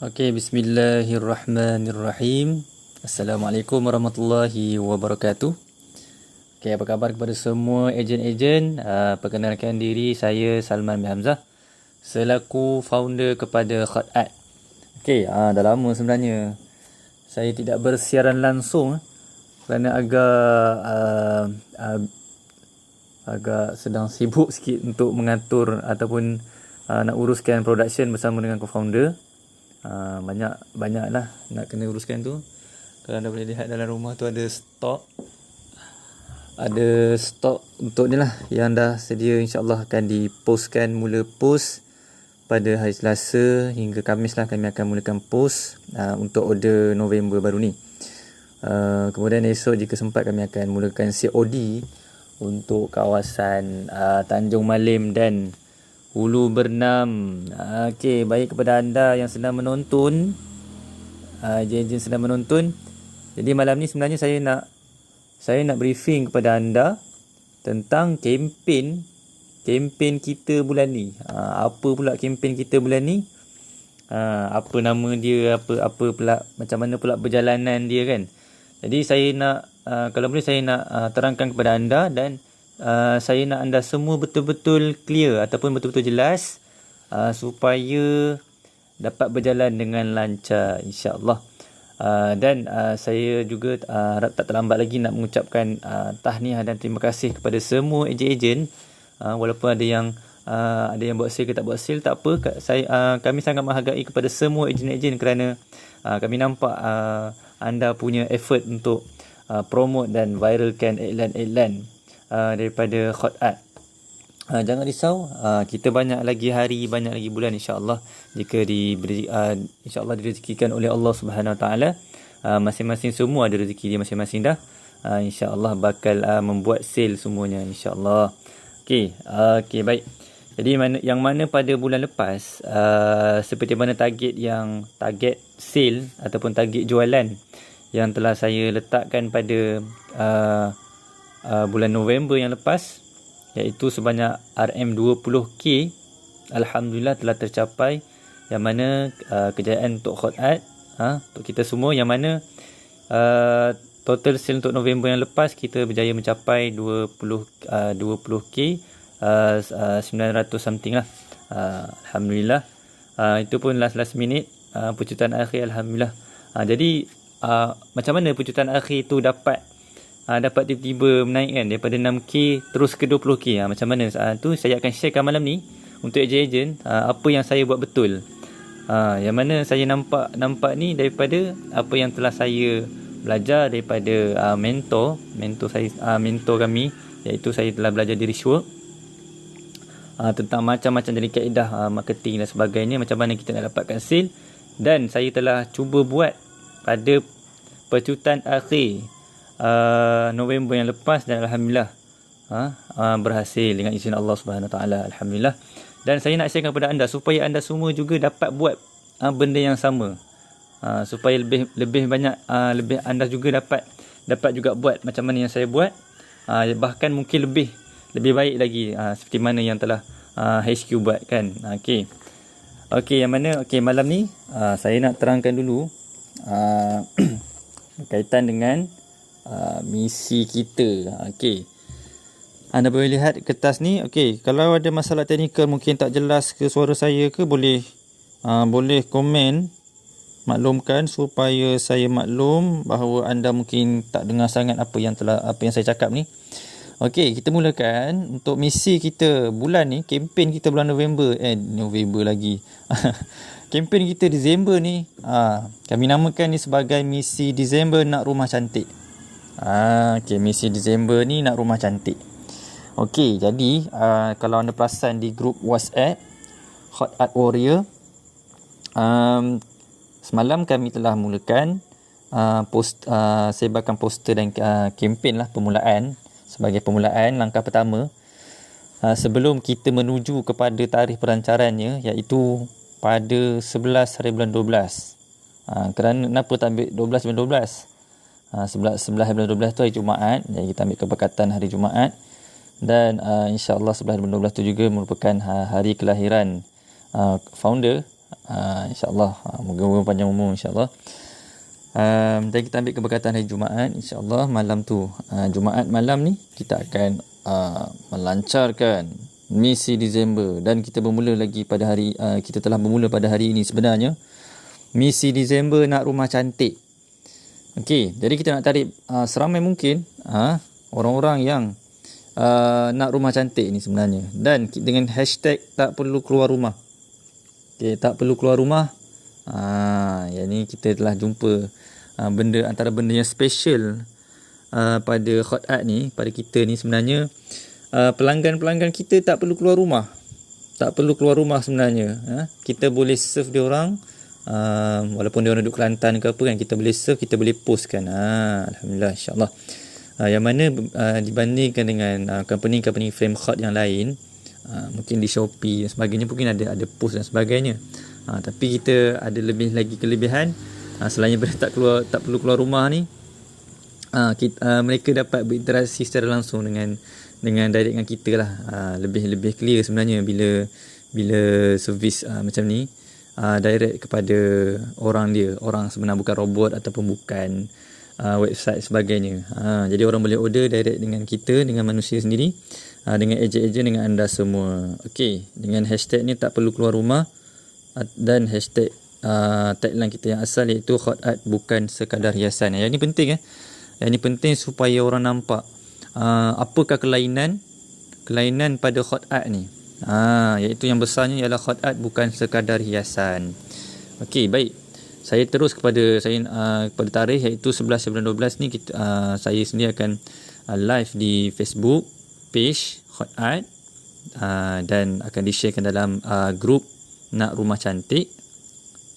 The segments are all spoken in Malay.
Okey, bismillahirrahmanirrahim. Assalamualaikum warahmatullahi wabarakatuh. Okey, apa khabar kepada semua ejen-ejen? Perkenalkan diri, saya Salman bin Hamzah selaku founder kepada Khat'at. Okey, dah lama sebenarnya saya tidak bersiaran langsung kerana agak sedang sibuk sikit untuk mengatur ataupun nak uruskan production bersama dengan co-founder. Banyak lah nak kena uruskan tu. Kalau anda boleh lihat dalam rumah tu ada stok untuk ni lah yang dah sedia, insyaAllah akan dipostkan. Mula post pada hari Selasa hingga Khamis lah kami akan mulakan post untuk order November baru ni. Kemudian esok jika sempat kami akan mulakan COD untuk kawasan Tanjung Malim dan Hulu Bernam. Okey, baik kepada anda yang sedang menonton, ejen-ejen sedang menonton. Jadi malam ni sebenarnya saya nak briefing kepada anda tentang kempen kita bulan ni. Apa pula kempen kita bulan ni? Apa nama dia, apa pula, macam mana pula perjalanan dia kan. Jadi saya nak kalau boleh saya nak terangkan kepada anda, dan saya nak anda semua betul-betul clear ataupun betul-betul jelas supaya dapat berjalan dengan lancar, insya-Allah. Dan saya juga harap tak terlambat lagi nak mengucapkan tahniah dan terima kasih kepada semua ejen-ejen. Walaupun ada yang buat sale ke tak buat sale, tak apa. Kami sangat menghargai kepada semua ejen-ejen kerana kami nampak anda punya effort untuk promote dan viralkan iklan-iklan daripada Khat'at. Jangan risau, kita banyak lagi hari, banyak lagi bulan, insya-Allah, jika diberi insya-Allah direzekikan oleh Allah Subhanahu Wa Taala. Masing-masing semua ada rezeki dia masing-masing dah. Insya-Allah bakal membuat sale semuanya, insya-Allah. Okey, baik. Jadi yang mana pada bulan lepas, seperti mana target sale ataupun target jualan yang telah saya letakkan pada bulan November yang lepas, iaitu sebanyak RM20K, alhamdulillah telah tercapai. Yang mana kejayaan untuk Khat'at, untuk kita semua, yang mana total sale untuk November yang lepas kita berjaya mencapai 20K 900 something lah. Alhamdulillah. Itu pun last minute, penciptaan akhir, alhamdulillah. Jadi macam mana penciptaan akhir tu dapat tiba-tiba menaikkan daripada 6K terus ke 20K. Macam mana tu saya akan sharekan malam ni untuk ejen-ejen apa yang saya buat betul. Yang mana saya nampak ni daripada apa yang telah saya belajar daripada mentor kami, iaitu saya telah belajar di Richwork tentang macam-macam dari kaedah marketing dan sebagainya, macam mana kita nak dapatkan sale. Dan saya telah cuba buat pada penciptaan akhir November yang lepas, dan alhamdulillah berhasil dengan izin Allah Subhanahu Wa Taala, alhamdulillah. Dan saya nak sharekan kepada anda supaya anda semua juga dapat buat benda yang sama, supaya lebih banyak lebih anda juga dapat juga buat macam mana yang saya buat, bahkan mungkin lebih baik lagi seperti mana yang telah HQ buat kan. Okey, yang mana malam ni saya nak terangkan dulu berkaitan dengan misi kita. Anda boleh lihat kertas ni. Kalau ada masalah teknikal, mungkin tak jelas ke suara saya ke, boleh komen, maklumkan supaya saya maklum bahawa anda mungkin tak dengar sangat apa yang saya cakap ni. Kita mulakan untuk misi kita bulan ni, kempen kita bulan November lagi. Kempen kita Disember ni, kami namakan ni sebagai misi Disember nak rumah cantik. Misi Disember ni nak rumah cantik. Jadi kalau anda perasan di grup WhatsApp Khat'at Warrior, semalam kami telah mulakan sebarkan poster dan kempen lah, sebagai pemulaan langkah pertama sebelum kita menuju kepada tarikh perancarannya, iaitu pada 11 hari bulan 12. Kenapa tak ambil 12 bulan 12? 11 hari bulan 12 tu hari Jumaat, jadi kita ambil keberkatan hari Jumaat. Dan insya-Allah 11 bulan 12 tu juga merupakan hari kelahiran founder InsyaAllah. Moga-moga panjang umur insyaAllah. Dan kita ambil keberkatan hari Jumaat, insyaAllah malam tu, Jumaat malam ni kita akan melancarkan misi Disember, dan kita bermula lagi pada hari kita telah bermula pada hari ini sebenarnya misi Disember nak rumah cantik. Okey, jadi kita nak tarik seramai mungkin orang-orang yang nak rumah cantik ni sebenarnya, dan dengan hashtag tak perlu keluar rumah. Okey, tak perlu keluar rumah. Yang ni kita telah jumpa antara benda yang special pada Hot Art ni, pada kita ni sebenarnya. Pelanggan-pelanggan kita tak perlu keluar rumah. Tak perlu keluar rumah sebenarnya. Kita boleh serve dia orang, walaupun dia orang duduk Kelantan ke apa kan, kita boleh serve, kita boleh post kan. Alhamdulillah, insyaAllah. Yang mana dibandingkan dengan company-company frame hot yang lain, mungkin di Shopee dan sebagainya mungkin ada post dan sebagainya. Tapi kita ada lebih lagi kelebihan. Selain daripada tak perlu keluar rumah ni, mereka dapat berinteraksi secara langsung dengan direct dengan kita lah. Lebih clear sebenarnya bila servis macam ni direct kepada orang sebenar, bukan robot ataupun bukan website sebagainya. Jadi orang boleh order direct dengan kita, dengan manusia sendiri, dengan ejen-ejen, dengan anda semua. Okey, dengan hashtag ni tak perlu keluar rumah, dan hashtag tagline kita yang asal iaitu Hot Art bukan sekadar hiasan. Yang ini penting Yang ini penting supaya orang nampak apakah kelainan pada Hot Art ni. Iaitu yang besarnya ialah Hot Art bukan sekadar hiasan. Okey, baik. Saya terus kepada tarikh iaitu 11 bulan 12 ni saya sendiri akan live di Facebook page Hot Art, dan akan di-sharekan dalam grup Nak Rumah Cantik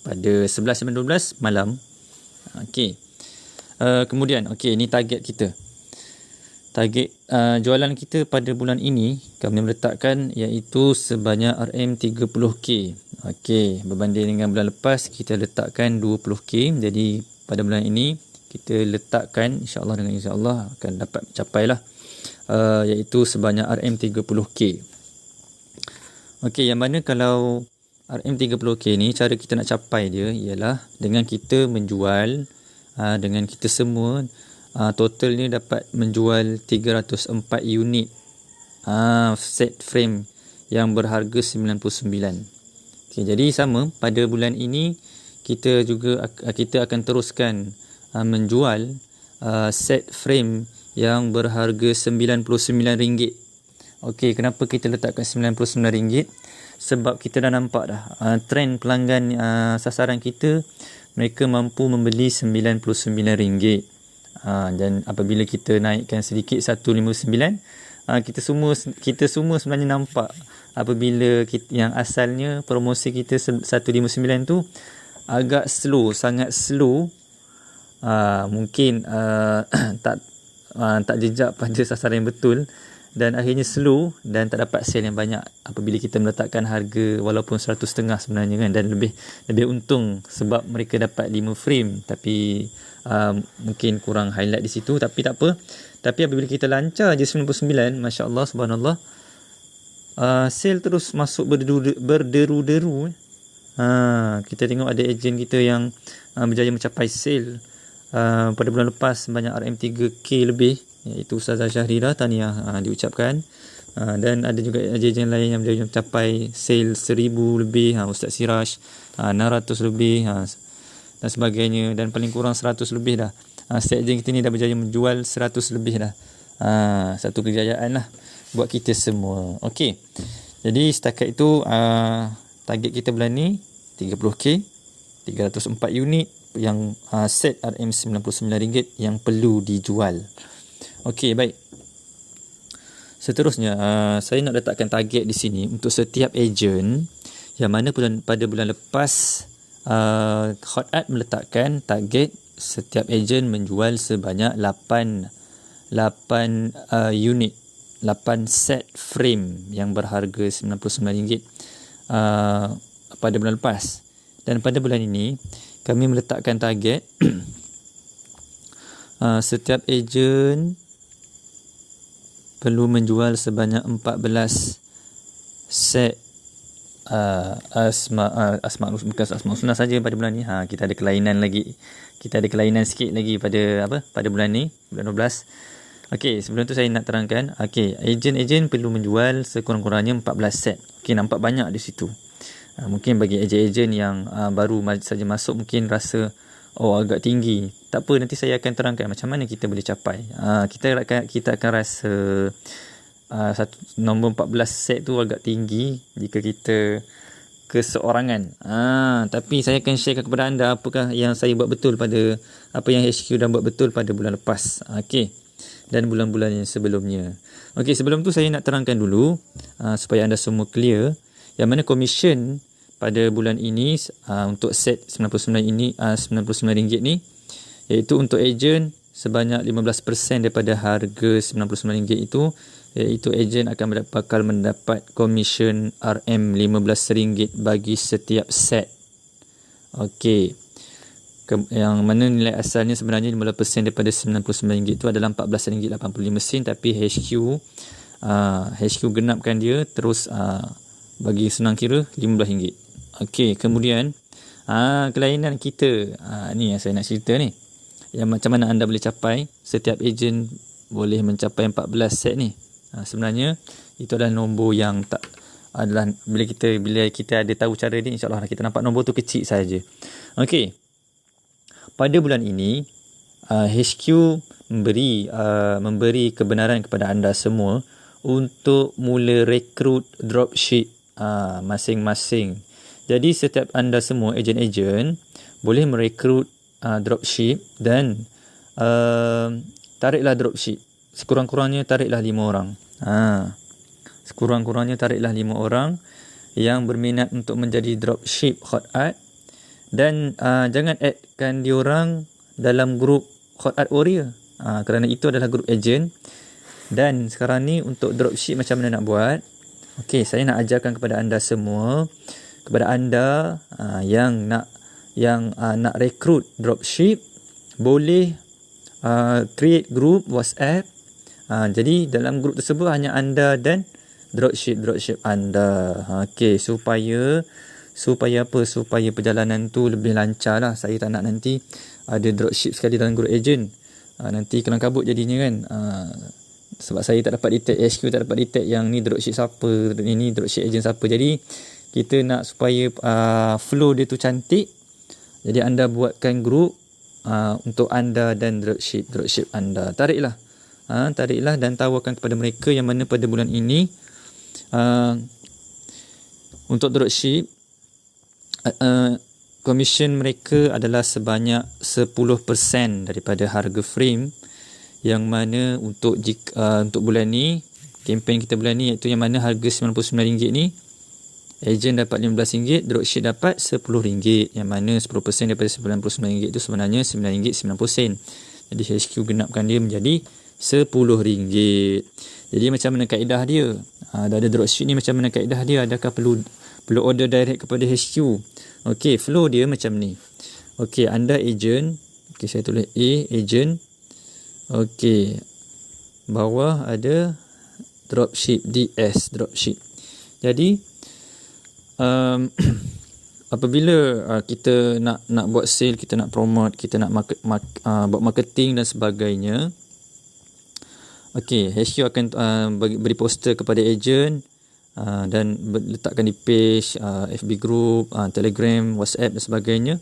pada 11 bulan 12 malam. Okey. Kemudian ni target kita. Target jualan kita pada bulan ini kami meletakkan iaitu sebanyak RM30K. Okey, berbanding dengan bulan lepas kita letakkan 20K. Jadi pada bulan ini kita letakkan insya-Allah akan dapat capai lah, iaitu sebanyak RM30K. Okey, yang mana kalau RM30K ni cara kita nak capai dia ialah dengan kita menjual, dengan kita semua totalnya dapat menjual 304 unit set frame yang berharga 99. Okay, jadi sama pada bulan ini kita akan teruskan menjual set frame yang berharga RM99. Okey, kenapa kita letakkan RM99? Sebab kita dah nampak dah trend pelanggan sasaran kita, mereka mampu membeli RM99. Dan apabila kita naikkan sedikit 159, kita semua sebenarnya nampak apabila yang asalnya promosi kita 159 tu agak slow, sangat slow, mungkin tak jejak pada sasaran yang betul, dan akhirnya slow dan tak dapat sale yang banyak apabila kita meletakkan harga walaupun 100.5 sebenarnya kan, dan lebih untung sebab mereka dapat 5 frame tapi mungkin kurang highlight di situ, tapi tak apa. Tapi apabila kita lancar je 99, masya-Allah, subhanallah, sale terus masuk berderu-deru. Kita tengok ada ejen kita yang berjaya mencapai sale pada bulan lepas sebanyak RM3K lebih, iaitu Ustazah Syahrilah, tahniah diucapkan. Dan ada juga ejen lain yang berjaya mencapai sale 1000 lebih, Ustaz Siraj 600 lebih dan sebagainya, dan paling kurang 100 lebih dah. Setiap ejen kita ni dah berjaya menjual 100 lebih dah. Satu kejayaan lah buat kita semua. Okey, jadi setakat itu target kita bulan ni 30K, 304 unit yang set RM99 yang perlu dijual. Okey, baik. Seterusnya saya nak letakkan target di sini untuk setiap ejen, yang mana pada bulan lepas Hot Art meletakkan target setiap ejen menjual sebanyak 8 unit, 8 set frame yang berharga RM99 pada bulan lepas. Dan pada bulan ini kami meletakkan target setiap ejen perlu menjual sebanyak 14 set Asmaul Husna saja pada bulan ni. Kita ada kelainan lagi. Kita ada kelainan sikit lagi pada bulan ni, bulan 12. Okey, sebelum tu saya nak terangkan. Okey, ejen perlu menjual sekurang-kurangnya 14 set. Okey, nampak banyak di situ. Mungkin bagi ejen-ejen yang baru saja masuk mungkin rasa agak tinggi. Tak apa, nanti saya akan terangkan macam mana kita boleh capai. Kita akan rasa nombor 14 set tu agak tinggi jika kita keseorangan. Tapi saya akan sharekan kepada anda apakah yang saya buat betul pada apa yang HQ dah buat betul pada bulan lepas. Okey. Dan bulan-bulan yang sebelumnya. Okey, sebelum tu saya nak terangkan dulu supaya anda semua clear yang mana komisen pada bulan ini untuk set 99 ini RM99 ni, iaitu untuk ejen sebanyak 15% daripada harga RM99 itu, iaitu ejen akan bakal mendapat komisen RM15 bagi setiap set. Okey. Yang mana nilai asalnya sebenarnya 15% daripada RM99 itu adalah RM14.85, tapi HQ genapkan dia terus bagi senang kira RM15. Okey, kemudian kelainan kita. Ni yang saya nak cerita ni. Yang macam mana anda boleh capai, setiap ejen boleh mencapai 14 set ni. Sebenarnya itu adalah nombor yang tak adalah bila kita ada tahu cara ni, insya-Allah kita nampak nombor tu kecil saja. Okey. Pada bulan ini HQ memberi kebenaran kepada anda semua untuk mula rekrut dropship masing-masing. Jadi setiap anda semua ejen-ejen boleh merekrut dropship dan tariklah dropship. Sekurang-kurangnya tariklah 5 orang. Sekurang-kurangnya tariklah 5 orang yang berminat untuk menjadi dropship hot art, dan jangan addkan diorang dalam grup hot art warrior kerana itu adalah grup ejen. Dan sekarang ni untuk dropship macam mana nak buat. Okey, saya nak ajarkan kepada anda semua, kepada anda yang nak rekrut dropship, boleh create group WhatsApp. Jadi dalam grup tersebut hanya anda dan dropship anda. Okey, supaya apa? Supaya perjalanan tu lebih lancar lah. Saya tak nak nanti ada dropship sekali dalam grup ejen. Nanti kelang kabut jadinya kan. Sebab saya tak dapat detect, HQ tak dapat detect yang ni dropship siapa, ini dropship ejen siapa. Jadi kita nak supaya flow dia tu cantik. Jadi anda buatkan grup untuk anda dan dropship anda. Tariklah dan tawarkan kepada mereka yang mana pada bulan ini untuk dropship komisen mereka adalah sebanyak 10% daripada harga frame, yang mana untuk bulan ni, kempen kita bulan ni, iaitu yang mana harga RM99 ni, ejen dapat RM15, dropship dapat RM10, yang mana 10% daripada RM99 itu sebenarnya RM9.90. Jadi HQ genapkan dia menjadi RM10. Jadi macam mana kaedah dia? Dah ada dropship ni, macam mana kaedah dia? Adakah perlu order direct kepada HQ? Okey, flow dia macam ni. Okey, anda ejen. Okey, saya tulis A, ejen. Okey, bawah ada dropship, DS, dropship. Jadi apabila kita nak buat sale, kita nak promote, kita nak buat marketing dan sebagainya, okey, HQ akan beri poster kepada ejen dan letakkan di page FB group, Telegram, WhatsApp dan sebagainya.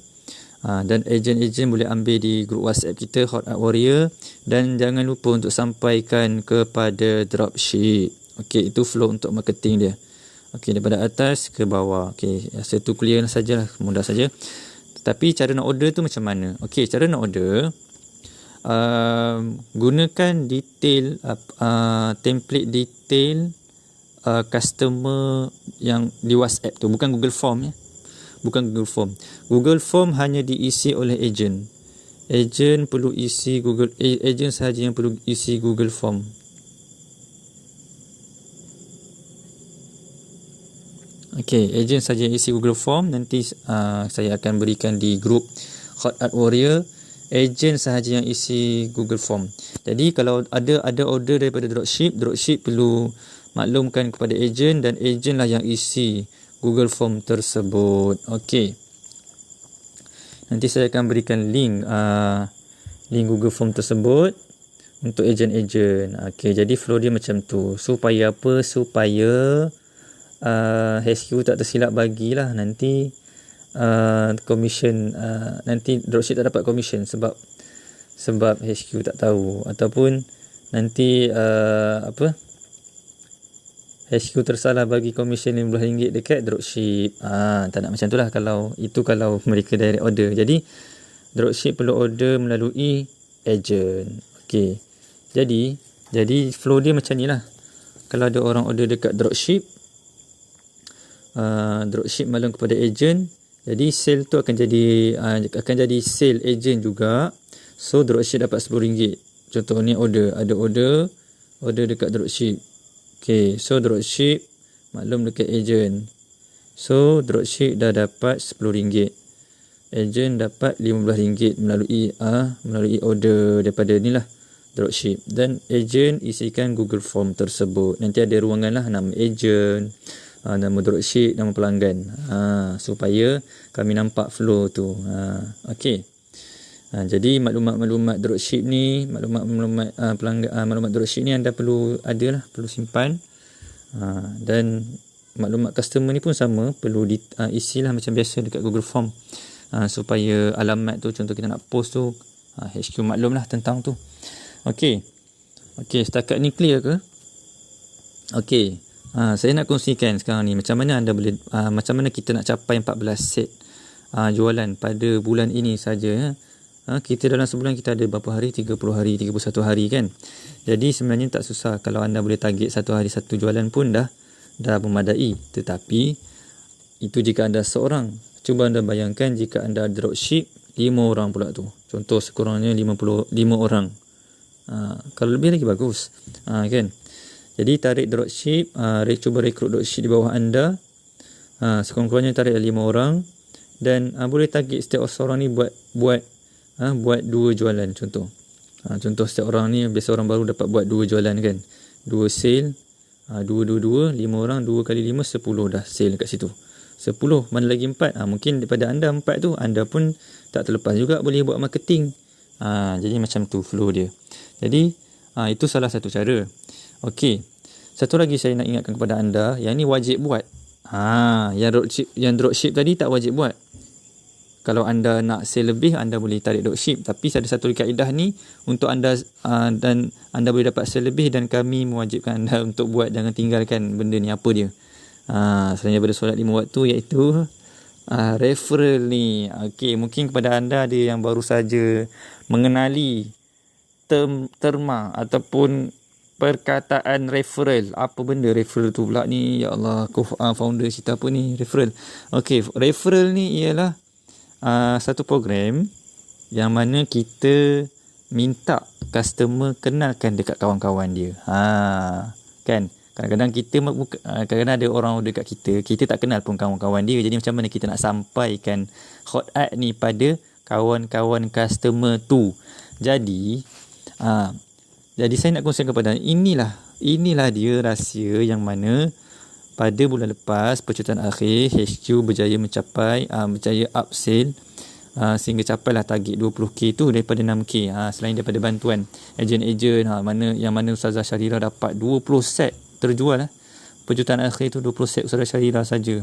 Dan ejen-ejen boleh ambil di grup WhatsApp kita, Hot Art Warrior, dan jangan lupa untuk sampaikan kepada dropship. Okey, itu flow untuk marketing dia. Okey, daripada atas ke bawah. Okey, saya tu clear sajalah, mudah saja. Tapi cara nak order tu macam mana? Okey, cara nak order, gunakan detail template detail customer yang di WhatsApp tu, bukan Google Form ya. Bukan Google Form. Google Form hanya diisi oleh ejen. Ejen perlu isi ejen sahaja yang perlu isi Google Form. Okey, ejen saja isi Google Form. Nanti saya akan berikan di grup Hot Art Warrior. Ejen sahaja yang isi Google Form. Jadi kalau ada order daripada dropship perlu maklumkan kepada ejen, dan ejen lah yang isi Google Form tersebut. Okey. Nanti saya akan berikan link Google Form tersebut untuk ejen-ejen. Okey, jadi flow dia macam tu. Supaya apa? Supaya HQ tak tersilap bagilah nanti commission, nanti dropship tak dapat commission sebab HQ tak tahu, ataupun nanti HQ tersalah bagi komisen RM15 dekat dropship. Tak nak macam tu lah kalau mereka direct order. Jadi dropship perlu order melalui agent. Okey. Jadi flow dia macam ni lah. Kalau ada orang order dekat dropship, dropship maklum kepada agent, jadi sale tu akan jadi sale agent juga. So dropship dapat RM10. Contoh ni ada order dekat dropship. Okay, so dropship maklum dekat agent. So dropship dah dapat RM10. Agent dapat RM15 melalui order daripada ni lah dropship. Dan agent isikan Google Form tersebut. Nanti ada ruangan lah, nama agent, nama dropship, nama pelanggan, supaya kami nampak flow tu. Okay. Jadi maklumat dropship ni, maklumat pelanggan, maklumat dropship ni anda perlu simpan. Dan maklumat customer ni pun sama, perlu isilah macam biasa dekat Google Form, supaya alamat tu, contoh kita nak post tu, HQ maklum lah tentang tu. Okey, setakat ni clear ke? Okey, saya nak kongsikan sekarang ni macam mana kita nak capai 14 set jualan pada bulan ini saja. Kita dalam sebulan kita ada berapa hari? 30 hari, 31 hari kan. Jadi sebenarnya tak susah. Kalau anda boleh target satu hari satu jualan pun dah memadai. Tetapi itu jika anda seorang. Cuba anda bayangkan jika anda dropship 5 orang pula tu. Contoh sekurangnya 55 orang. Kalau lebih lagi bagus. Kan? Jadi tarik dropship, cuba rekrut dropship di bawah anda. Sekurang-kurangnya tarik 5 orang, dan boleh target setiap seorang ni buat 2 jualan contoh. Contoh setiap orang ni, biasa orang baru dapat buat 2 jualan kan. 2 sale, 2, 5 orang, 2 kali 5, 10 dah sale kat situ. 10, mana lagi 4? Mungkin daripada anda 4 tu, anda pun tak terlepas juga boleh buat marketing. Jadi macam tu flow dia. Jadi itu salah satu cara. Okey. Satu lagi saya nak ingatkan kepada anda, yang ni wajib buat. Yang dropship tadi tak wajib buat. Kalau anda nak sale lebih, anda boleh tarik dropship. Tapi ada satu kaedah ni untuk anda, dan anda boleh dapat sale lebih, dan kami mewajibkan anda untuk buat. Jangan tinggalkan benda ni. Apa dia? Selain daripada solat 5 waktu, iaitu referral ni. Okey, mungkin kepada anda ada yang baru saja mengenali terma ataupun perkataan referral. Apa benda referral tu pula ni? Ya Allah, founder cerita apa ni referral? Okey, referral ni ialah satu program yang mana kita minta customer kenalkan dekat kawan-kawan dia. Kan? Kadang-kadang ada orang order kat kita tak kenal pun kawan-kawan dia. Jadi macam mana kita nak sampaikan hot ad ni pada kawan-kawan customer tu? Jadi saya nak kongsikan kepada inilah dia rahsia yang mana pada bulan lepas, percutian akhir, HQ berjaya upsell sehingga capailah target 20k tu daripada 6k. Selain daripada bantuan ejen-ejen, yang mana Ustazah Syarira dapat 20 set terjual. Percutian akhir tu 20 set Ustazah Syarira saja.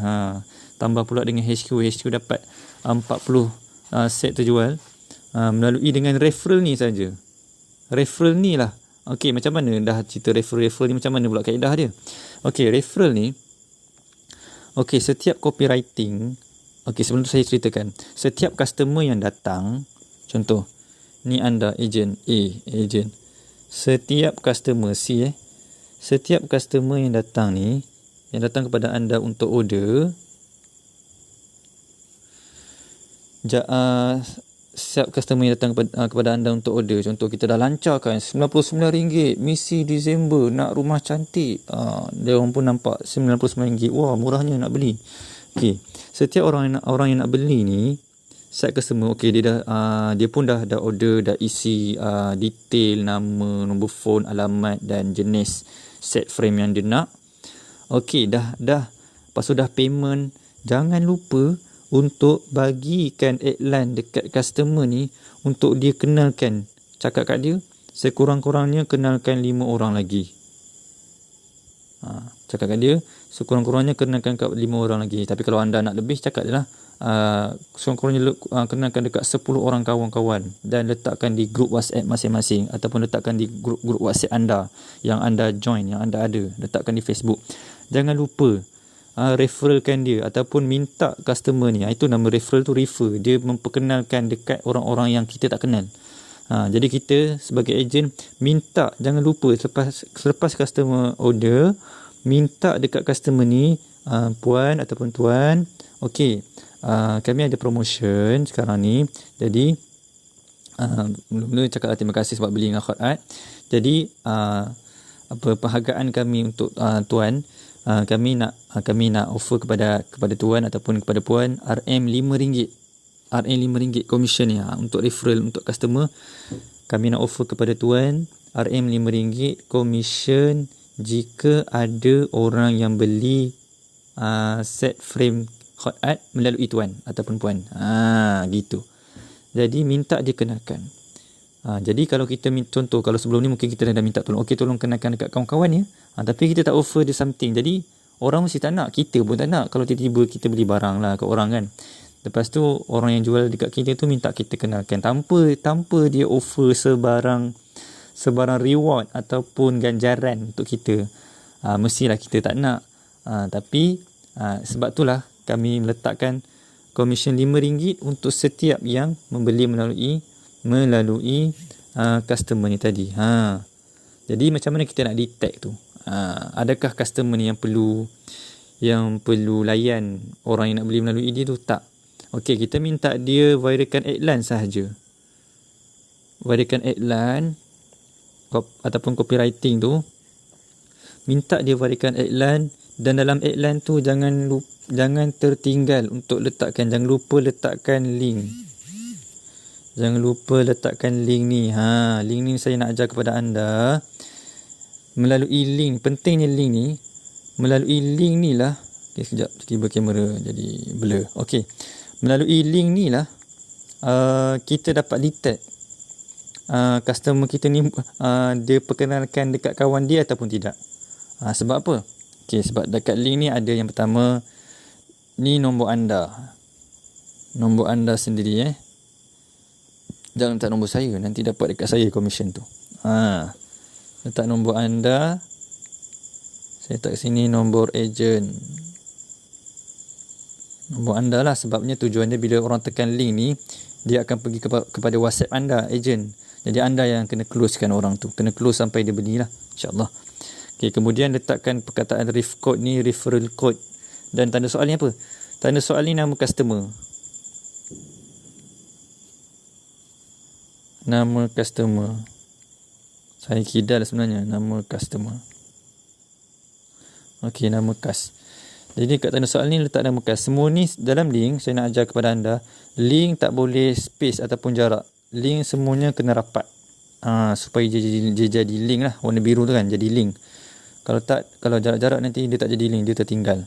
Tambah pula dengan HQ dapat 40 set terjual melalui dengan referral ni saja. Referral ni lah. Okey, macam mana dah cerita referral ni, macam mana pula kaedah dia? Okey, referral ni, setiap copywriting, sebelum tu saya ceritakan, setiap customer yang datang, contoh ni anda agent A, agent, setiap customer C, setiap customer yang datang ni, yang datang kepada anda untuk order, setiap customer yang datang kepada anda untuk order, contoh kita dah lancarkan RM99, misi Disember, nak rumah cantik, dia orang pun nampak RM99, wah murahnya, nak beli. Okey, setiap orang yang nak beli ni, set customer, dia pun dah order, dah isi detail, nama, nombor phone, alamat dan jenis set frame yang dia nak. Okey, dah Lepas tu dah payment, jangan lupa untuk bagikan iklan dekat customer ni untuk dia kenalkan. Cakap kat dia, sekurang-kurangnya kenalkan 5 orang lagi. Cakap kat dia, sekurang-kurangnya kenalkan kat 5 orang lagi. Tapi kalau anda nak lebih, cakap je lah. Sekurang-kurangnya kenalkan dekat 10 orang kawan-kawan dan letakkan di grup WhatsApp masing-masing ataupun letakkan di grup WhatsApp anda yang anda join, yang anda ada, letakkan di Facebook. Jangan lupa referralkan dia ataupun minta customer ni, itu nama referral tu, refer, dia memperkenalkan dekat orang-orang yang kita tak kenal. Jadi kita sebagai ejen minta, jangan lupa selepas customer order, minta dekat customer ni, puan ataupun tuan, okey, kami ada promotion sekarang ni. Jadi mula-mula cakaplah terima kasih sebab beli dengan Hot Art. Jadi penghargaan kami untuk tuan, kami nak offer kepada tuan ataupun kepada puan RM5 komisen ni untuk referral untuk customer. Kami nak offer kepada tuan RM5 komisen jika ada orang yang beli set frame Hot Art melalui tuan ataupun puan. Gitu. Jadi minta dia kenalkan. Jadi kalau kita contoh, kalau sebelum ni mungkin kita dah minta tolong, okey tolong kenalkan dekat kawan-kawan ya. Tapi kita tak offer dia something. Jadi orang mesti tak nak, kita pun tak nak kalau tiba-tiba kita beli barang lah kat orang kan. Lepas tu orang yang jual dekat kita tu minta kita kenalkan tanpa dia offer sebarang reward ataupun ganjaran untuk kita. Mestilah kita tak nak. Tapi sebab itulah kami meletakkan komisen RM5 untuk setiap yang membeli melalui customer ni tadi. Jadi macam mana kita nak detect tu? Adakah customer ni yang perlu layan orang yang nak beli melalui dia tu? Tak. Okey, kita minta dia viralkan iklan sahaja. Viralkan iklan ataupun copywriting tu, minta dia viralkan iklan, dan dalam iklan tu jangan tertinggal untuk letakkan, jangan lupa letakkan link. Jangan lupa letakkan link ni. Link ni saya nak ajar kepada anda. Melalui link, pentingnya link ni, melalui link ni lah. Okay, sekejap, tiba kamera jadi blur. Okey. Melalui link ni lah kita dapat detect customer kita ni dia perkenalkan dekat kawan dia ataupun tidak. Sebab apa? Okey, sebab dekat link ni ada yang pertama, ni nombor anda. Nombor anda sendiri Jangan letak nombor saya, nanti dapat dekat saya komisen tu. Letak nombor anda. Saya letak sini nombor ejen. Nombor anda lah, sebabnya tujuannya bila orang tekan link ni, dia akan pergi kepada WhatsApp anda, ejen. Jadi anda yang kena closekan orang tu, kena close sampai dia beli lah, insyaAllah. Okay, kemudian letakkan perkataan ref code ni, referral code. Dan tanda soal ni apa? Tanda soal ni nama customer. Nama customer. Saya kidal sebenarnya, nama customer. Okey, nama kas. Jadi kat tanda soal ni letak nama kas. Semua ni dalam link saya nak ajar kepada anda, link tak boleh space ataupun jarak. Link semuanya kena rapat. Supaya dia jadi link lah, warna biru tu kan, jadi link. Kalau jarak-jarak nanti dia tak jadi link, dia tertinggal.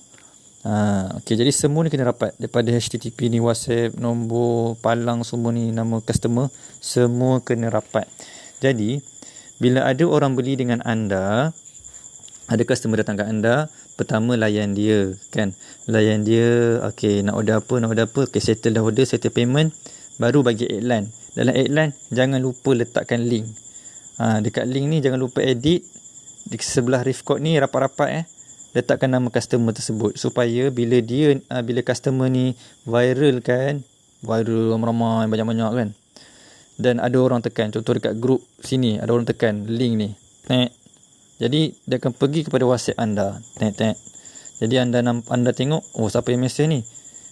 Okey, jadi semua ni kena rapat. Daripada HTTP ni, WhatsApp, nombor, palang, semua ni nama customer, semua kena rapat. Jadi bila ada orang beli dengan anda, ada customer datang kat anda, pertama layan dia kan. Layan dia, okey, nak order apa. Okey, settle dah order, settle payment, baru bagi iklan. Dalam iklan jangan lupa letakkan link. Dekat link ni jangan lupa edit. Di sebelah ref code ni rapat-rapat letakkan nama customer tersebut, supaya bila customer ni viral ramai-ramai, banyak-banyak kan, dan ada orang tekan, contoh dekat grup sini ada orang tekan link ni, jadi dia akan pergi kepada WhatsApp anda, jadi anda tengok, siapa yang mesej ni,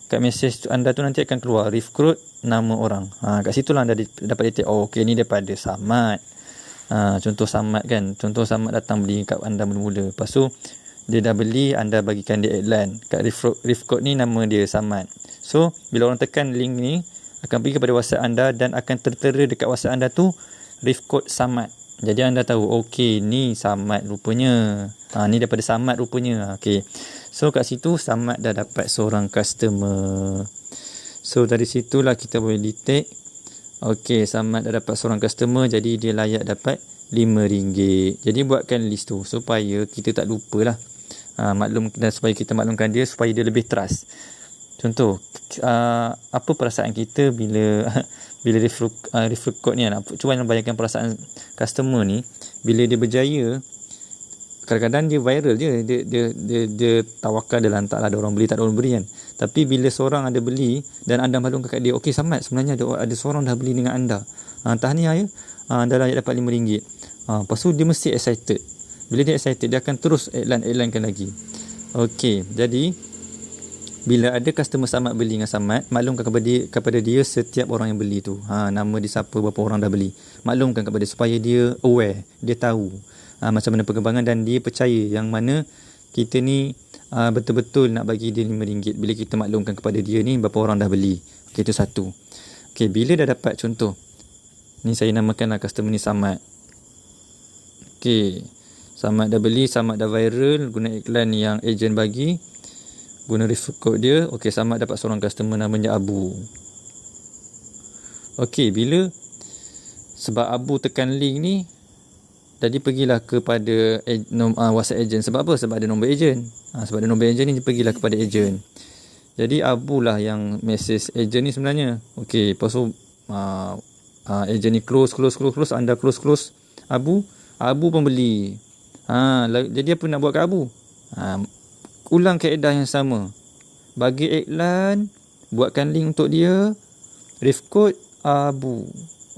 kat mesej anda tu nanti akan keluar recruit nama orang. Kat situ lah anda dapat detect, okey ni daripada Samad. Contoh Samad kan, contoh Samad datang beli kat anda mula-mula, lepas tu dia dah beli, anda bagikan dia iklan kat ref code ni, nama dia Samad. So bila orang tekan link ni akan pergi kepada WhatsApp anda dan akan tertera dekat WhatsApp anda tu ref code Samad. Jadi anda tahu, okey ni Samad rupanya. Ni daripada Samad rupanya. Okey. So kat situ Samad dah dapat seorang customer. So dari situlah kita boleh detect. Okey, Samad dah dapat seorang customer, jadi dia layak dapat RM5. Jadi buatkan list tu supaya kita tak lupalah. Dan supaya kita maklumkan dia, supaya dia lebih trust. Contoh, apa perasaan kita bila bila refer code ni, cuba bayangkan perasaan customer ni bila dia berjaya. Kadang-kadang dia viral je, dia tawakal, dia lantaklah, ada orang beli, tak ada orang beli kan. Tapi bila seorang ada beli dan anda maklumkan kat dia, okey Samad, sebenarnya ada seorang dah beli dengan anda, tahniah ya, anda layak dapat RM5. Lepas tu dia mesti excited. Bila dia excited, dia akan terus iklankan lagi. Okey, jadi bila ada customer Samad beli dengan Samad, maklumkan kepada dia setiap orang yang beli tu, nama dia siapa, berapa orang dah beli. Maklumkan kepada dia supaya dia aware, dia tahu macam mana perkembangan, dan dia percaya yang mana kita ni betul-betul nak bagi dia RM5 bila kita maklumkan kepada dia ni berapa orang dah beli. Okey, itu satu. Okey, bila dah dapat, contoh ni saya namakanlah customer ni Samad. Okey, Samad dah beli, Samad dah viral guna iklan yang ejen bagi, guna refer code dia. Okey, Samad dapat seorang customer namanya Abu. Okey, bila sebab Abu tekan link ni, jadi pergilah kepada WhatsApp ejen. Sebab apa? Sebab ada nombor ejen. Sebab ada nombor ejen ni, pergilah kepada ejen. Jadi Abu lah yang message ejen ni sebenarnya. Okey, lepas tu ejen ni close, anda close Abu pun beli. Jadi apa nak buat kat Abu? Ulang kaedah yang sama. Bagi iklan, buatkan link untuk dia, ref code Abu.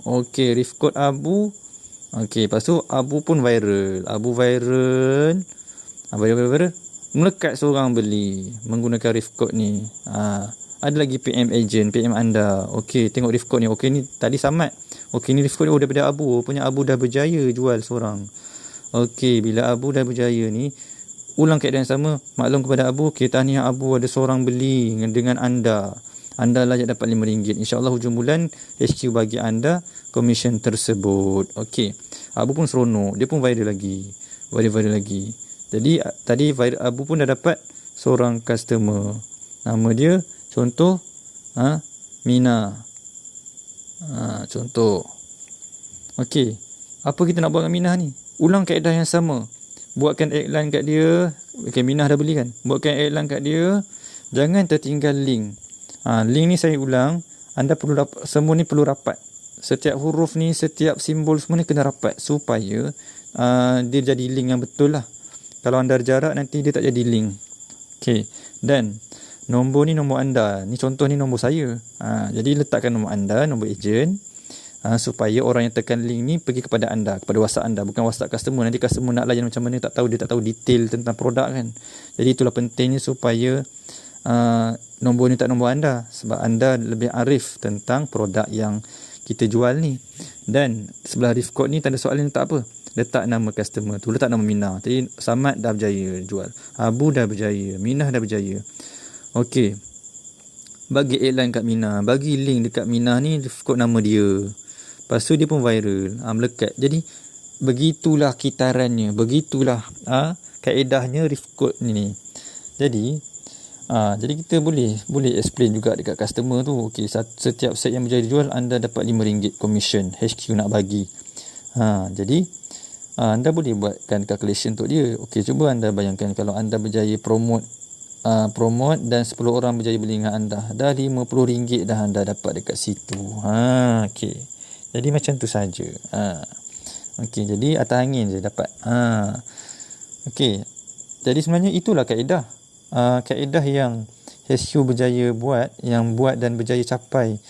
Okey, ref code Abu. Okey, lepas tu Abu pun viral. Viral. Melekat seorang beli menggunakan ref code ni. Ada lagi PM agent, PM anda. Okey, tengok ref code ni. Okey, ni tadi Samad. Okey, ni ref code ni daripada Abu. Punya Abu dah berjaya jual seorang. Okey, bila Abu dah berjaya ni, ulang keadaan yang sama. Maklum kepada Abu, okay, tahniah Abu, ada seorang beli dengan anda. Anda layak dapat RM5. InsyaAllah hujung bulan HQ bagi anda komisen tersebut. Okey, Abu pun seronok, dia pun viral lagi. Jadi tadi Abu pun dah dapat seorang customer. Nama dia contoh Mina. Contoh. Okey, apa kita nak buat dengan Mina ni? Ulang kaedah yang sama. Buatkan iklan kat dia. Okay, Minah dah beli kan? Buatkan iklan kat dia. Jangan tertinggal link. Link ni saya ulang. Anda perlu semua ni perlu rapat. Setiap huruf ni, setiap simbol semua ni kena rapat. Supaya dia jadi link yang betul lah. Kalau anda jarak, nanti dia tak jadi link. Okay. Dan nombor ni nombor anda. Ni contoh ni nombor saya. Jadi letakkan nombor anda, nombor ejen. Supaya orang yang tekan link ni pergi kepada anda, kepada WhatsApp anda, bukan WhatsApp customer. Nanti customer nak layan macam mana, dia tak tahu detail tentang produk kan. Jadi itulah pentingnya supaya nombor ni tak nombor anda, sebab anda lebih arif tentang produk yang kita jual ni. Dan sebelah ref code ni tanda soalan tak apa, letak nama customer tu, letak nama Minah. Jadi Samad dah berjaya jual, Abu dah berjaya, Minah dah berjaya. Okey, bagi iklan kat Minah, bagi link dekat Minah ni, ref code nama dia. Lepas tu dia pun viral, melekat. Jadi begitulah kitarannya, begitulah kaedahnya ref code ni. Jadi kita boleh explain juga dekat customer tu. Okey, setiap set yang berjaya jual, anda dapat RM5 commission HQ nak bagi. Jadi anda boleh buatkan calculation untuk dia. Okey, cuba anda bayangkan kalau anda berjaya promote dan 10 orang berjaya beli dengan anda, dah RM50 dah anda dapat dekat situ. Okey. Jadi macam tu saja. Okey, jadi atas angin je dapat. Okey. Jadi sebenarnya itulah kaedah. Kaedah yang HQ berjaya buat, yang buat dan berjaya capai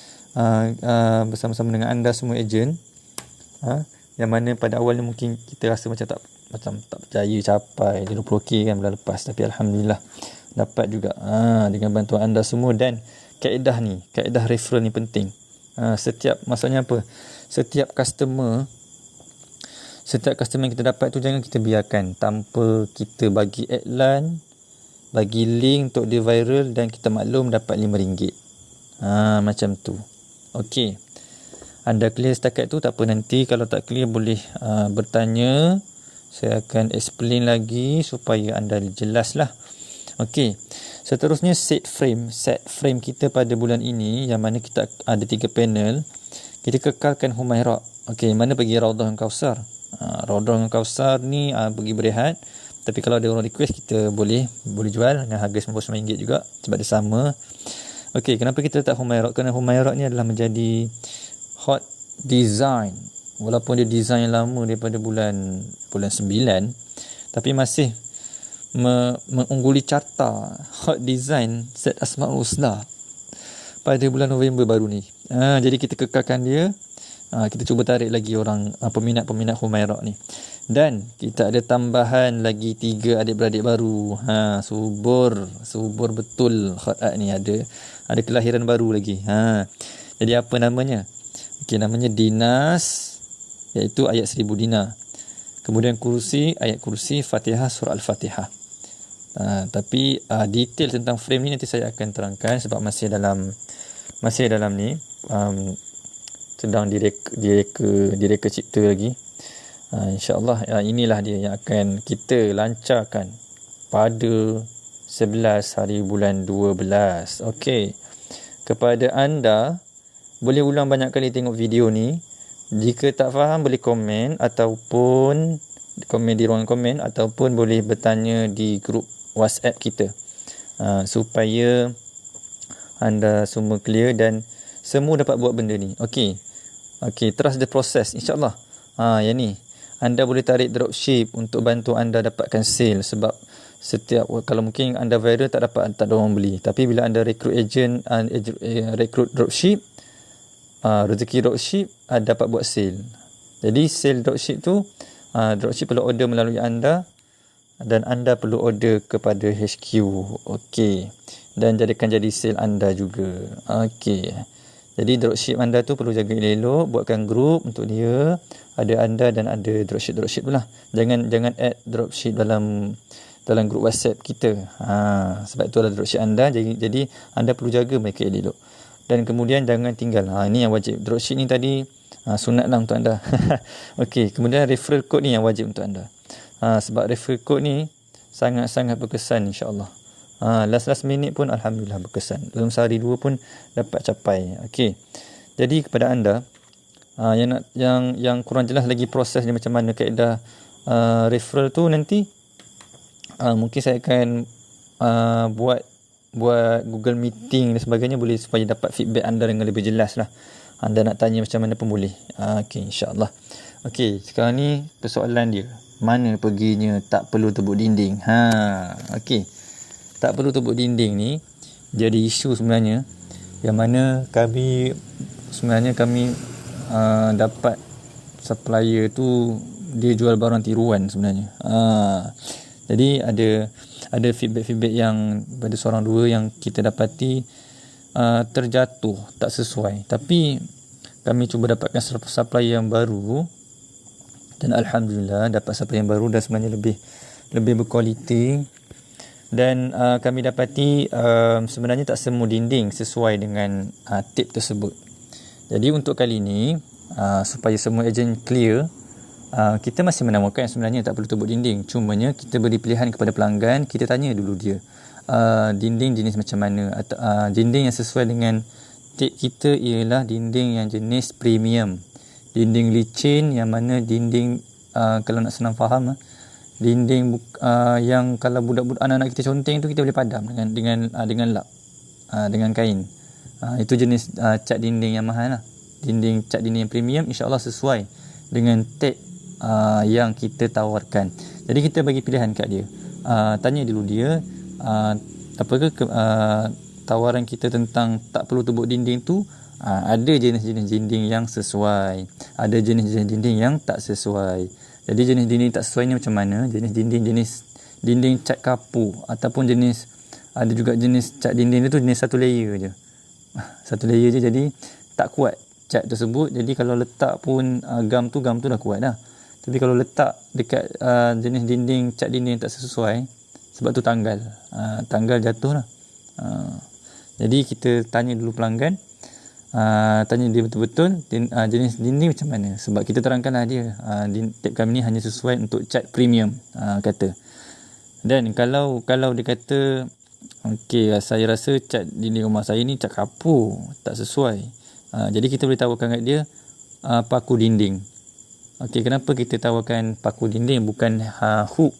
bersama-sama dengan anda semua ejen. Yang mana pada awalnya mungkin kita rasa macam tak berjaya capai 20k kan bulan lepas, tapi alhamdulillah dapat juga dengan bantuan anda semua. Dan kaedah referral ni penting. Maksudnya apa? Setiap customer yang kita dapat tu jangan kita biarkan tanpa kita bagi iklan, bagi link untuk dia viral, dan kita maklum dapat RM5. Macam tu. Okey, anda clear setakat tu? Tak apa, nanti kalau tak clear boleh bertanya Saya akan explain lagi supaya anda jelas lah. Okey, seterusnya set frame kita pada bulan ini, yang mana kita ada 3 panel. Kita kekalkan Humairah. Okey, mana pergi Raudhah Kausar. Raudhah Kausar ni pergi berehat. Tapi kalau ada orang request, kita boleh jual dengan harga RM99 juga, sebab dia sama. Okey, kenapa kita letak Humairah? Kerana Humairah ni adalah menjadi hot design. Walaupun dia design yang lama daripada bulan 9, tapi masih mengungguli carta hot design set Asmaul Husna pada bulan November baru ni. Jadi kita kekalkan dia. Kita cuba tarik lagi orang peminat-peminat Humairah ni. Dan kita ada tambahan lagi 3 adik-beradik baru. Subur betul Khaat ni, ada kelahiran baru lagi. Jadi apa namanya? Okey, namanya Dinas, iaitu ayat 1000 dinar. Kemudian Kursi, ayat Kursi, Fatihah, surah Al-Fatihah. Tapi detail tentang frame ni nanti saya akan terangkan, sebab masih dalam ni sedang direka cipta lagi. InsyaAllah inilah dia yang akan kita lancarkan pada 11 hari bulan 12. Okey, kepada anda, boleh ulang banyak kali tengok video ni. Jika tak faham, boleh komen ataupun komen di ruangan komen, ataupun boleh bertanya di grup WhatsApp kita, supaya anda semua clear dan semua dapat buat benda ni. Okey, trust the process, insyaAllah. Yang ni anda boleh tarik dropship untuk bantu anda dapatkan sale, sebab setiap, kalau mungkin anda viral tak ada orang beli, tapi bila anda recruit agent, recruit dropship, rezeki dropship, dapat buat sale. Jadi sale dropship tu, dropship perlu order melalui anda, dan anda perlu order kepada HQ. Okey, dan jadikan jadi sale anda juga. Okey, jadi dropship anda tu perlu jaga elok, buatkan group untuk dia, ada anda dan ada dropship tu lah. Jangan add dropship dalam grup WhatsApp kita. Sebab itu adalah dropship anda, jadi anda perlu jaga mereka elok. Dan kemudian jangan tinggal. Ini yang wajib. Dropship ni tadi sunat lah untuk anda. Okey, kemudian referral code ni yang wajib untuk anda. Sebab referral code ni sangat-sangat berkesan, insyaAllah. Last minute pun alhamdulillah berkesan. Dalam sehari 2 pun dapat capai. Okey, jadi kepada anda yang kurang jelas lagi prosesnya macam mana kaedah referral tu, nanti mungkin saya akan buat Google Meeting dan sebagainya, boleh supaya dapat feedback anda dengan lebih jelas lah. Anda nak tanya macam mana pun boleh. Okey, insyaAllah. Okey, sekarang ni persoalan dia, mana perginya tak perlu tebuk dinding. Okey, tak perlu tebuk dinding ni jadi isu sebenarnya, yang mana kami dapat supplier tu dia jual barang tiruan sebenarnya. Jadi ada feedback yang pada seorang dua yang kita dapati terjatuh, tak sesuai. Tapi kami cuba dapatkan supplier yang baru, dan alhamdulillah dapat supplier yang baru dan sebenarnya lebih berkualiti. Dan kami dapati sebenarnya tak semua dinding sesuai dengan tip tersebut. Jadi untuk kali ini, supaya semua ejen clear, kita masih menamakan sebenarnya tak perlu tebuk dinding. Cumanya kita beri pilihan kepada pelanggan, kita tanya dulu dia dinding jenis macam mana. Dinding yang sesuai dengan tip kita ialah dinding yang jenis premium. Dinding licin, yang mana dinding kalau nak senang faham, dinding yang kalau budak-budak anak-anak kita conteng tu, kita boleh padam dengan lap, dengan kain. Itu jenis cat dinding yang mahal lah. Dinding cat dinding yang premium, insya-Allah sesuai dengan tag yang kita tawarkan. Jadi kita bagi pilihan kat dia. Tanya dulu dia apakah tawaran kita tentang tak perlu tebuk dinding tu. Ada jenis-jenis dinding yang sesuai, ada jenis-jenis dinding yang tak sesuai. Jadi jenis dinding tak sesuai ni macam mana? Jenis dinding cat kapur, ataupun ada juga jenis cat dinding tu jenis satu layer je. Satu layer je, jadi tak kuat cat tersebut. Jadi kalau letak pun gam tu dah kuat dah. Tapi kalau letak dekat jenis dinding cat dinding tak sesuai, sebab tu tanggal jatuh lah. Jadi kita tanya dulu pelanggan tanya dia betul-betul jenis dinding macam mana, sebab kita terangkanlah dia tab kami ni hanya sesuai untuk cat premium kata. Dan kalau dia kata okey, saya rasa cat dinding rumah saya ni cat kapur, tak sesuai, jadi kita boleh tawarkan kat dia paku dinding. Okey, kenapa kita tawarkan paku dinding bukan hook?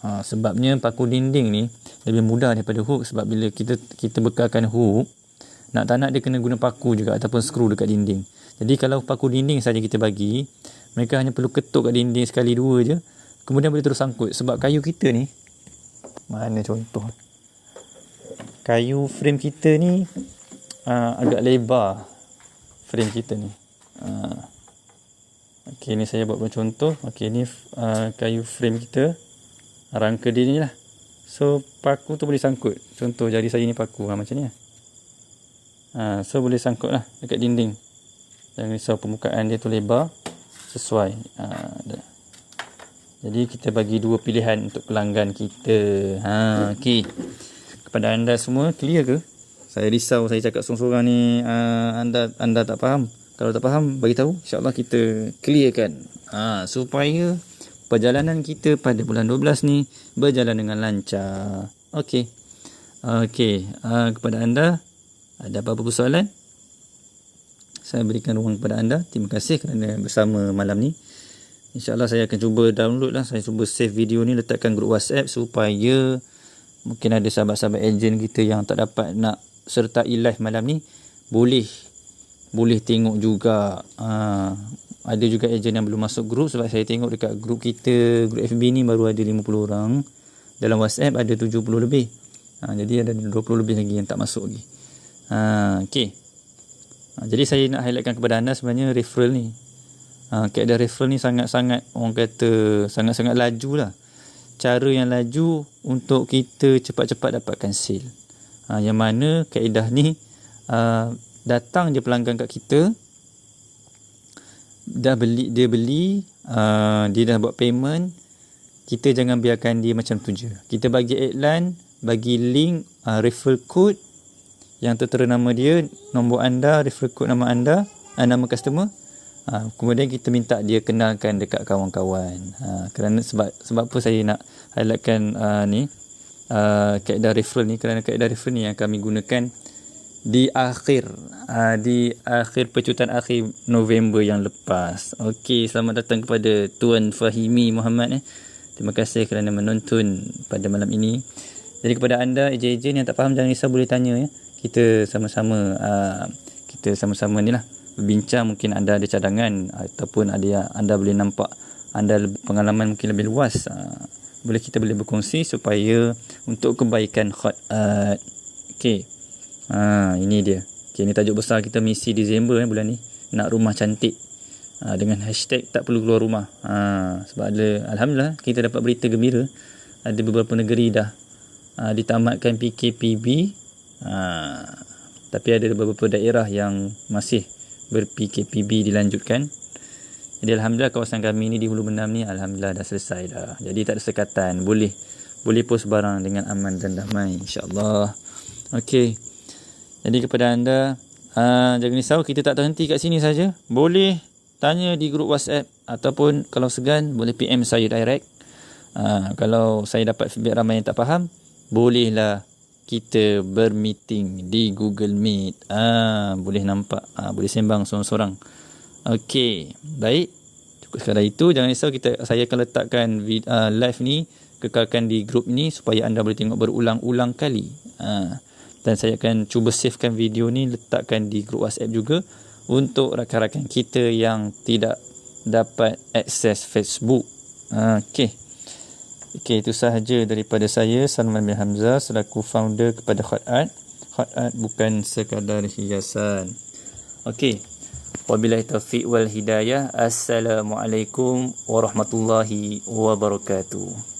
Sebabnya paku dinding ni lebih mudah daripada hook, sebab bila kita bekalkan hook, nak tak nak dia kena guna paku juga ataupun skru dekat dinding. Jadi kalau paku dinding saja kita bagi, mereka hanya perlu ketuk kat dinding sekali dua je, kemudian boleh terus sangkut. Sebab kayu kita ni, mana contoh, kayu frame kita ni agak lebar, frame kita ni. Okey, ni saya buat contoh. Okey, ni kayu frame kita, rangka dia ni lah. So paku tu boleh sangkut. Contoh jari saya ni paku macam ni lah. So boleh sangkut lah dekat dinding. Jangan risau, permukaan dia tu lebar, sesuai. Jadi kita bagi dua pilihan untuk pelanggan kita. Okey, kepada anda semua, clear ke? Saya risau saya cakap sorang-sorang ni anda tak faham. Kalau tak faham, bagi tahu, insya-Allah kita clearkan. Supaya perjalanan kita pada bulan 12 ni berjalan dengan lancar. Okey. Kepada anda, ada apa-apa persoalan? Saya berikan ruang kepada anda. Terima kasih kerana bersama malam ni. InsyaAllah saya akan cuba download lah. Saya cuba save video ni, letakkan grup WhatsApp supaya mungkin ada sahabat-sahabat ejen kita yang tak dapat nak sertai live malam ni, boleh tengok juga. Ada juga ejen yang belum masuk grup, sebab saya tengok dekat grup kita, grup FB ni baru ada 50 orang. Dalam WhatsApp ada 70 lebih. Jadi ada 20 lebih lagi yang tak masuk lagi. Okey. Jadi saya nak highlightkan kepada anda sebenarnya referral ni. Kaedah referral ni sangat-sangat, orang kata sangat-sangat laju lah. Cara yang laju untuk kita cepat-cepat dapatkan sale. Yang mana kaedah ni datang je pelanggan kat kita, dia beli, dia dah buat payment, kita jangan biarkan dia macam tu je. Kita bagi iklan, bagi link, referral code yang tertera nama dia, nombor anda, referral code nama anda, nama customer. Kemudian kita minta dia kenalkan dekat kawan-kawan. Kerana sebab apa saya nak highlightkan kaedah referral ni, kerana kaedah referral ni yang kami gunakan di akhir pecutan akhir November yang lepas. Okey, selamat datang kepada Tuan Fahimi Muhammad. Terima kasih kerana menonton pada malam ini. Jadi kepada anda ejen-ejen yang tak faham, jangan risau, boleh tanya ya. Kita sama-sama ni lah berbincang. Mungkin anda ada cadangan ataupun ada yang anda boleh nampak anda pengalaman mungkin lebih luas. Kita boleh berkongsi supaya untuk kebaikan Hot Art. Okey. Ini dia. Okey, ini tajuk besar kita misi Disember bulan ni. Nak rumah cantik. Dengan hashtag tak perlu keluar rumah. Sebab alhamdulillah kita dapat berita gembira. Ada beberapa negeri dah ditamatkan PKPB. Tapi ada beberapa daerah yang masih ber-PKPB dilanjutkan. Jadi alhamdulillah kawasan kami ni di Hulu Benam ni alhamdulillah dah selesai dah. Jadi tak ada sekatan. Boleh post barang dengan aman dan damai, insya-Allah. Okey. Jadi kepada anda, jangan risau, kita tak terhenti kat sini saja. Boleh tanya di grup WhatsApp ataupun kalau segan boleh PM saya direct. Kalau saya dapat feedback ramai yang tak faham, bolehlah kita bermeeting di Google Meet. Boleh nampak, boleh sembang seorang-seorang. Okey, baik. Cukup sekadar itu. Jangan risau, saya akan letakkan live ni, kekalkan di grup ni supaya anda boleh tengok berulang-ulang kali. Dan saya akan cuba savekan video ni, letakkan di grup WhatsApp juga untuk rakan-rakan kita yang tidak dapat akses Facebook. Okey, itu sahaja daripada saya, Salman bin Hamzah, selaku founder kepada Hot Art. Hot Art bukan sekadar hiasan. Okey. Wabillahi taufiq wal hidayah. Assalamualaikum warahmatullahi wabarakatuh.